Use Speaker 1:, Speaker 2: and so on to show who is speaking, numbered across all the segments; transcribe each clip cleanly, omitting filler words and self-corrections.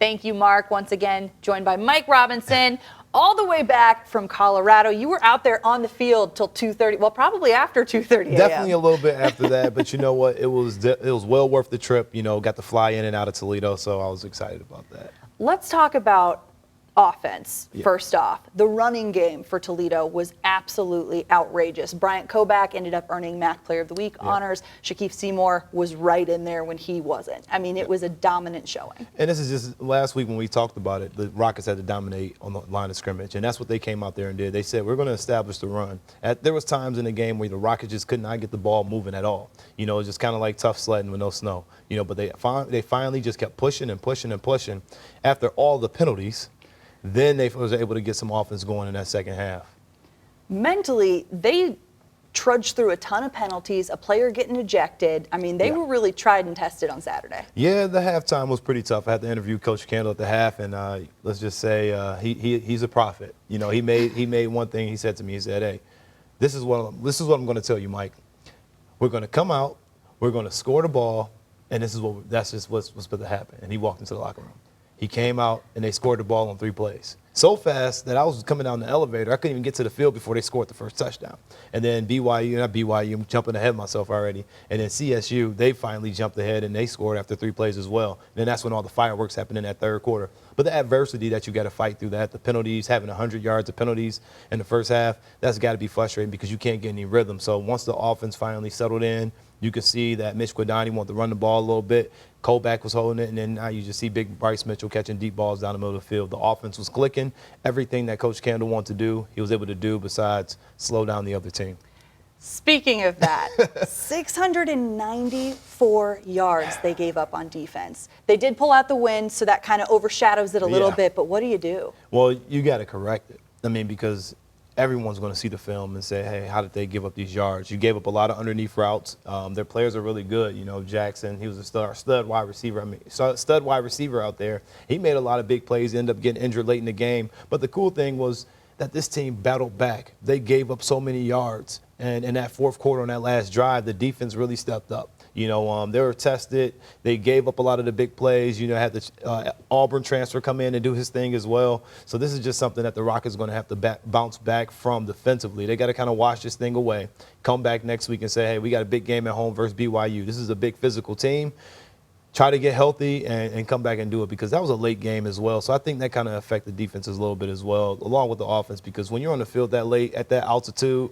Speaker 1: Thank you, Mark. Once again, joined by Mike Robinson, all the way back from Colorado. You were out there on the field till 2:30. Well, probably after 2:30 a.m.
Speaker 2: Definitely a little bit after that, but you know what? It was well worth the trip. You know, got to fly in and out of Toledo, so I was excited about that.
Speaker 1: Let's talk about offense.
Speaker 2: Yeah.
Speaker 1: First off, the running game for Toledo was absolutely outrageous. Bryant Kobach ended up earning MAC Player of the Week honors. Shaquille Seymour was right in there when he wasn't. I mean, it was a dominant showing.
Speaker 2: And this is just last week when we talked about it, the Rockets had to dominate on the line of scrimmage, and that's what they came out there and did. They said, we're going to establish the run. There was times in the game where the Rockets just could not get the ball moving at all. You know, it was just kind of like tough sledding with no snow. You know, but they finally just kept pushing and pushing and pushing. After all the penalties, then they was able to get some offense going in that second half.
Speaker 1: Mentally, they trudged through a ton of penalties, a player getting ejected. I mean, they were really tried and tested on Saturday.
Speaker 2: Yeah, the halftime was pretty tough. I had to interview Coach Kendall at the half, and let's just say he's a prophet. You know, he made one thing. He said to me, he said, "Hey, this is what I'm going to tell you, Mike. We're going to come out, we're going to score the ball, and that's just what's supposed to happen." And he walked into the locker room. He came out, and they scored the ball on 3 plays. So fast that I was coming down the elevator. I couldn't even get to the field before they scored the first touchdown. And then I'm jumping ahead of myself already. And then CSU, they finally jumped ahead, and they scored after 3 plays as well. And then that's when all the fireworks happened in that third quarter. But the adversity that you got to fight through that, the penalties, having 100 yards of penalties in the first half, that's got to be frustrating because you can't get any rhythm. So once the offense finally settled in, you could see that Mitch Guadagni wanted to run the ball a little bit. Kobach was holding it, and then now you just see big Bryce Mitchell catching deep balls down the middle of the field. The offense was clicking. Everything that Coach Kendall wanted to do, he was able to do besides slow down the other team.
Speaker 1: Speaking of that, 694 yards they gave up on defense. They did pull out the win, so that kind of overshadows it a little bit, but what do you do?
Speaker 2: Well, you got to correct it. I mean, because everyone's going to see the film and say, hey, how did they give up these yards? You gave up a lot of underneath routes. Their players are really good. You know, Jackson, he was a stud wide receiver. Stud wide receiver out there. He made a lot of big plays, ended up getting injured late in the game. But the cool thing was that this team battled back. They gave up so many yards. And in that fourth quarter on that last drive, the defense really stepped up. You know, they were tested. They gave up a lot of the big plays. You know, had the Auburn transfer come in and do his thing as well. So this is just something that the Rockets are going to have to bounce back from defensively. They got to kind of wash this thing away, come back next week and say, hey, we got a big game at home versus BYU. This is a big physical team. Try to get healthy and come back and do it because that was a late game as well. So I think that kind of affected defenses a little bit as well, along with the offense, because when you're on the field that late at that altitude,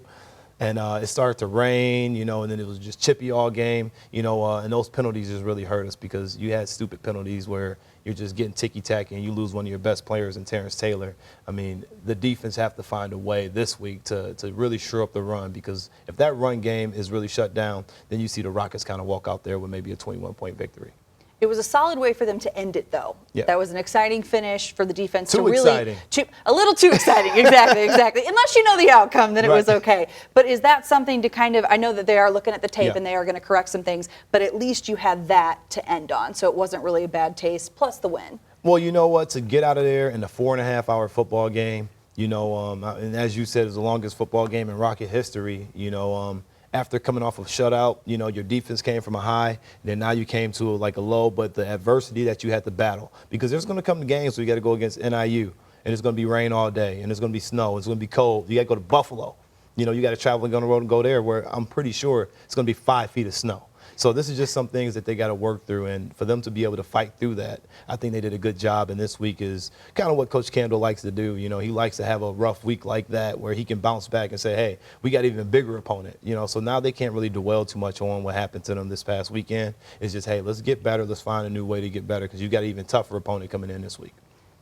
Speaker 2: and it started to rain, you know, and then it was just chippy all game, you know, and those penalties just really hurt us because you had stupid penalties where you're just getting ticky-tacky and you lose one of your best players in Terrence Taylor. I mean, the defense have to find a way this week to really shore up the run because if that run game is really shut down, then you see the Rockets kind of walk out there with maybe a 21-point victory.
Speaker 1: It was a solid way for them to end it, though.
Speaker 2: Yeah.
Speaker 1: That was an exciting finish for the defense.
Speaker 2: Too exciting.
Speaker 1: A little too exciting, exactly. Unless you know the outcome, then it was okay. But is that something to kind of, I know that they are looking at the tape and they are going to correct some things, but at least you had that to end on, so it wasn't really a bad taste, plus the win.
Speaker 2: Well, you know what, to get out of there in a 4.5-hour football game, you know, and as you said, it's the longest football game in Rocket history, you know, after coming off of shutout, you know, your defense came from a high, and then now you came to like a low, but the adversity that you had to battle. Because there's going to come to games where you got to go against NIU, and it's going to be rain all day, and it's going to be snow, it's going to be cold. You got to go to Buffalo. You know, you got to travel and go on the road and go there where I'm pretty sure it's going to be 5 feet of snow. So this is just some things that they got to work through, and for them to be able to fight through that, I think they did a good job. And this week is kind of what Coach Kendall likes to do. You know, he likes to have a rough week like that where he can bounce back and say, hey, we got an even bigger opponent. You know, so now they can't really dwell too much on what happened to them this past weekend. It's just, hey, let's get better. Let's find a new way to get better because you got an even tougher opponent coming in this week.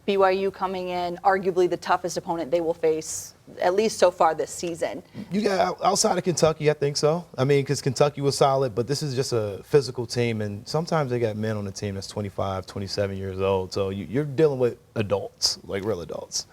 Speaker 1: BYU coming in, arguably the toughest opponent they will face, at least so far this season.
Speaker 2: You got outside of Kentucky, I think so. I mean, because Kentucky was solid, but this is just a physical team, and sometimes they got men on the team that's 25, 27 years old. So you're dealing with adults, like real adults.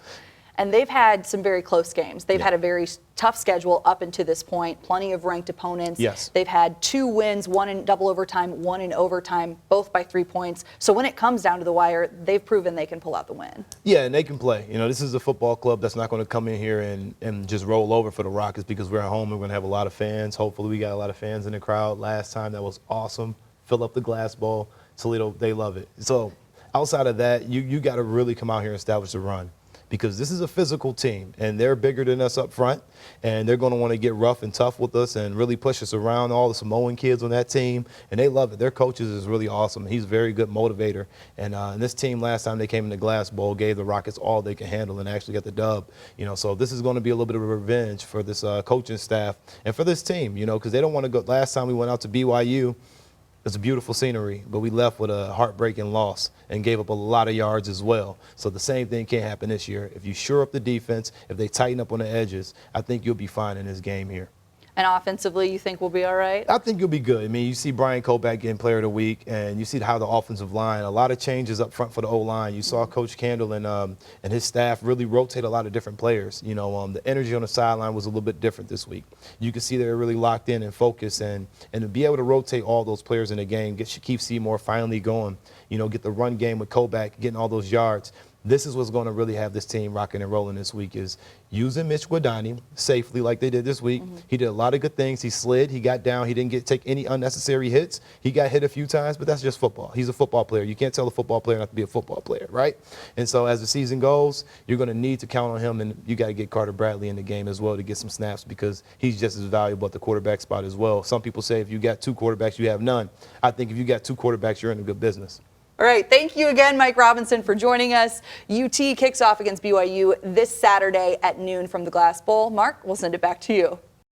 Speaker 1: And they've had some very close games. They've had a very tough schedule up until this point, plenty of ranked opponents.
Speaker 2: Yes.
Speaker 1: They've had 2 wins, one in double overtime, one in overtime, both by 3 points. So when it comes down to the wire, they've proven they can pull out the win.
Speaker 2: Yeah, and they can play. You know, this is a football club that's not going to come in here and just roll over for the Rockets because we're at home and we're going to have a lot of fans. Hopefully we got a lot of fans in the crowd. Last time that was awesome. Fill up the glass bowl. Toledo, they love it. So outside of that, you got to really come out here and establish a run, because this is a physical team, and they're bigger than us up front, and they're going to want to get rough and tough with us and really push us around. All the Samoan kids on that team, and they love it. Their coaches is really awesome. He's a very good motivator. And this team, last time they came in the Glass Bowl, gave the Rockets all they can handle and actually got the dub. So this is going to be a little bit of a revenge for this coaching staff and for this team, because they don't want to go. Last time we went out to BYU, it's a beautiful scenery, but we left with a heartbreaking loss and gave up a lot of yards as well. So the same thing can't happen this year. If you shore up the defense, if they tighten up on the edges, I think you'll be fine in this game here.
Speaker 1: And offensively, you think we'll be all right?
Speaker 2: I think you'll be good. I mean, you see Brian Koback getting Player of the Week, and you see how the offensive line, a lot of changes up front for the O-line. You saw Coach Kendall and his staff really rotate a lot of different players. The energy on the sideline was a little bit different this week. You can see they're really locked in and focused, and to be able to rotate all those players in the game, get Shaquille Seymour finally going, get the run game with Koback, getting all those yards. This is what's going to really have this team rocking and rolling this week, is using Mitch Guadagni safely like they did this week. He did a lot of good things. He slid. He got down. He didn't take any unnecessary hits. He got hit a few times, but that's just football. He's a football player. You can't tell a football player not to be a football player, right? And so as the season goes, you're going to need to count on him, and you got to get Carter Bradley in the game as well to get some snaps, because he's just as valuable at the quarterback spot as well. Some people say if you got two quarterbacks, you have none. I think if you got two quarterbacks, you're in a good business.
Speaker 1: All right, thank you again, Mike Robinson, for joining us. UT kicks off against BYU this Saturday at noon from the Glass Bowl. Mark, we'll send it back to you.